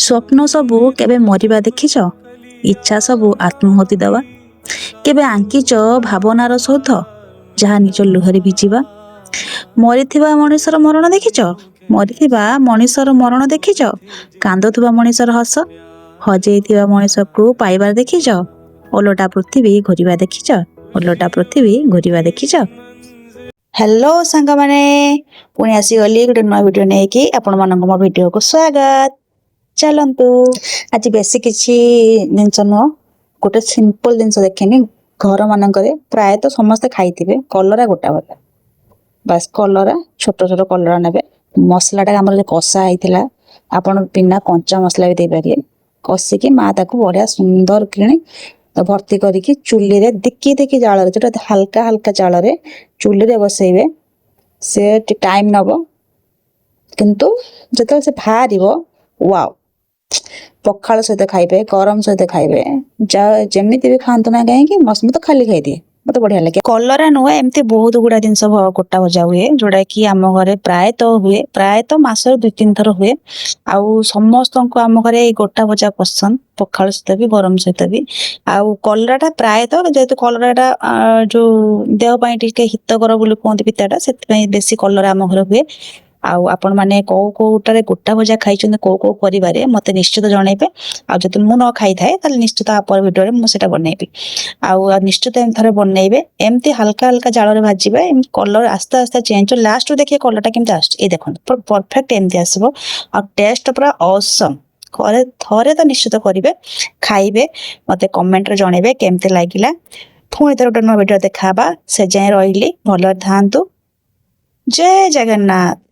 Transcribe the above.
ସ୍ୱପ୍ନ ସବୁ କେବେ ମରିବା ଦେଖିଛ? ଇଚ୍ଛା ସବୁ ଆତ୍ମହତି ଦେବା। କେବେ ଆଙ୍କିଛ ଭାବନାର ସୌଧ ଯାହା ନିଜ ଲୁହରେ ଭିଜିବା? ମରିଥିବା ମଣିଷର ମରଣ ଦେଖିଛ? ମରିଥିବା ମଣିଷର ମରଣ ଦେଖିଛ? କାନ୍ଦୁଥିବା ମଣିଷର ହସ? ହଜେଇଥିବା ମଣିଷକୁ ପାଇବାର ଦେଖିଛ? ଓଲଟା ପୃଥିବୀ ଘୁରିବା ଦେଖିଛ? ଓଲଟା ପୃଥିବୀ ଘୁରିବା ଦେଖିଛ? ହ୍ୟାଲୋ ସାଙ୍ଗମାନେ, ପୁଣି ଆସିଗଲି ଗୋଟେ ନୂଆ ଭିଡ଼ିଓ ନେଇକି। ଆପଣମାନଙ୍କ ମୋ ଭିଡ଼ିଓକୁ ସ୍ୱାଗତ। ଚାଲନ୍ତୁ, ଆଜି ବେଶୀ କିଛି ଜିନିଷ ନୁହଁ, ଗୋଟେ ସିମ୍ପଲ ଜିନିଷ ଦେଖେନି। ଘର ମାନଙ୍କରେ ପ୍ରାୟତଃ ସମସ୍ତେ ଖାଇଥିବେ କଲରା ଗୋଟା ଭଜା। ବାସ୍ କଲରା, ଛୋଟ ଛୋଟ କଲରା ନେବେ। ମସଲାଟା ଆମର ଯୋଉ କଷା ହେଇଥିଲା, ଆପଣ ବିନା କଞ୍ଚା ମସଲା ବି ଦେଇପାରିବେ। କଷିକି ମା ତାକୁ ବଢ଼ିଆ ସୁନ୍ଦର କିଣି ଭର୍ତ୍ତି କରିକି ଚୁଲିରେ ଦିକି ଦିକି ଜାଳରେ, ଯୋଉଟା ହାଲକା ହାଲକା ଜାଳରେ ଚୁଲିରେ ବସେଇବେ। ସେ ଟାଇମ୍ ନେବ, କିନ୍ତୁ ଯେତେବେଳେ ସେ ବାହାରିବ, ୱାଓ! ପଖାଳ ସହିତ ଖାଇବେ, ଗରମ ସହିତ ଖାଇବେ, ଯେମିତି ବି ଖାଆନ୍ତୁ ନା କାହିଁକି, ମୁଁ ତ ଖାଲି ଖାଇଦିଏ, ମତେ ବଢିଆ ଲାଗେ। କଲରା ନୁହେଁ, ଏମିତି ବହୁତ ଗୁଡା ଜିନିଷ ଗୋଟା ଭଜା ହୁଏ, ଯୋଉଟା କି ଆମ ଘରେ ପ୍ରାୟତଃ ହୁଏ, ପ୍ରାୟତଃ ମାସରେ 2-3 ଥର ହୁଏ। ଆଉ ସମସ୍ତଙ୍କୁ ଆମ ଘରେ ଏଇ ଗୋଟା ଭଜା ପସନ୍ଦ, ପଖାଳ ସହିତ ବି ଗରମ ସହିତ ବି। ଆଉ କଲରାଟା ପ୍ରାୟତଃ, ଯେହେତୁ କଲରାଟା ଯୋଉ ଦେହ ପାଇଁ ଟିକେ ହିତକର ବୋଲି କୁହନ୍ତି ପିତାଟା, ସେଥିପାଇଁ ବେଶୀ କଲରା ଆମ ଘରେ ହୁଏ। ଆଉ ଆପଣ ମାନେ କୋଉଟାରେ ଗୋଟା ଭଜା ଖାଇଛନ୍ତି, କୋଉ ପରିବାରେ, ମତେ ନିଶ୍ଚିତ ଜଣେଇବେ। ଆଉ ଯଦି ମୁଁ ନ ଖାଇଥାଏ ତାହେଲେ ନିଶ୍ଚିତ ଆପର ଭିଡ଼ିଓରେ ମୁଁ ସେଟା ବନେଇବି। ଆଉ ନିଶ୍ଚିତ ଏମିତି ଥରେ ବନେଇବେ। ଏମିତି ହାଲକା ହାଲକା ଜାଳରେ ଭାଜିବେ, ଏମିତି କଲର ଆସ୍ତେ ଆସ୍ତେ ଚେଞ୍ଜ। ଲାଷ୍ଟରୁ ଦେଖିବେ କଲରଟା କେମିତି ଆସୁଛି। ଏଇ ଦେଖନ୍ତୁ, ପୁରା ପରଫେକ୍ଟ ଏମିତି ଆସିବ। ଆଉ ଟେଷ୍ଟ ପୁରା ଅସମ୍। ଥରେ ତ ନିଶ୍ଚିତ କରିବେ, ଖାଇବେ, ମତେ କମେଣ୍ଟରେ ଜଣେଇବେ କେମିତି ଲାଗିଲା। ପୁଣି ଥରେ ଗୋଟେ ନୂଆ ଭିଡ଼ିଓ ଦେଖାହବା। ସେ ଯାଏଁ ରହିଲି, ଭଲରେ ଥାଆନ୍ତୁ। ଜୟ ଜଗନ୍ନାଥ।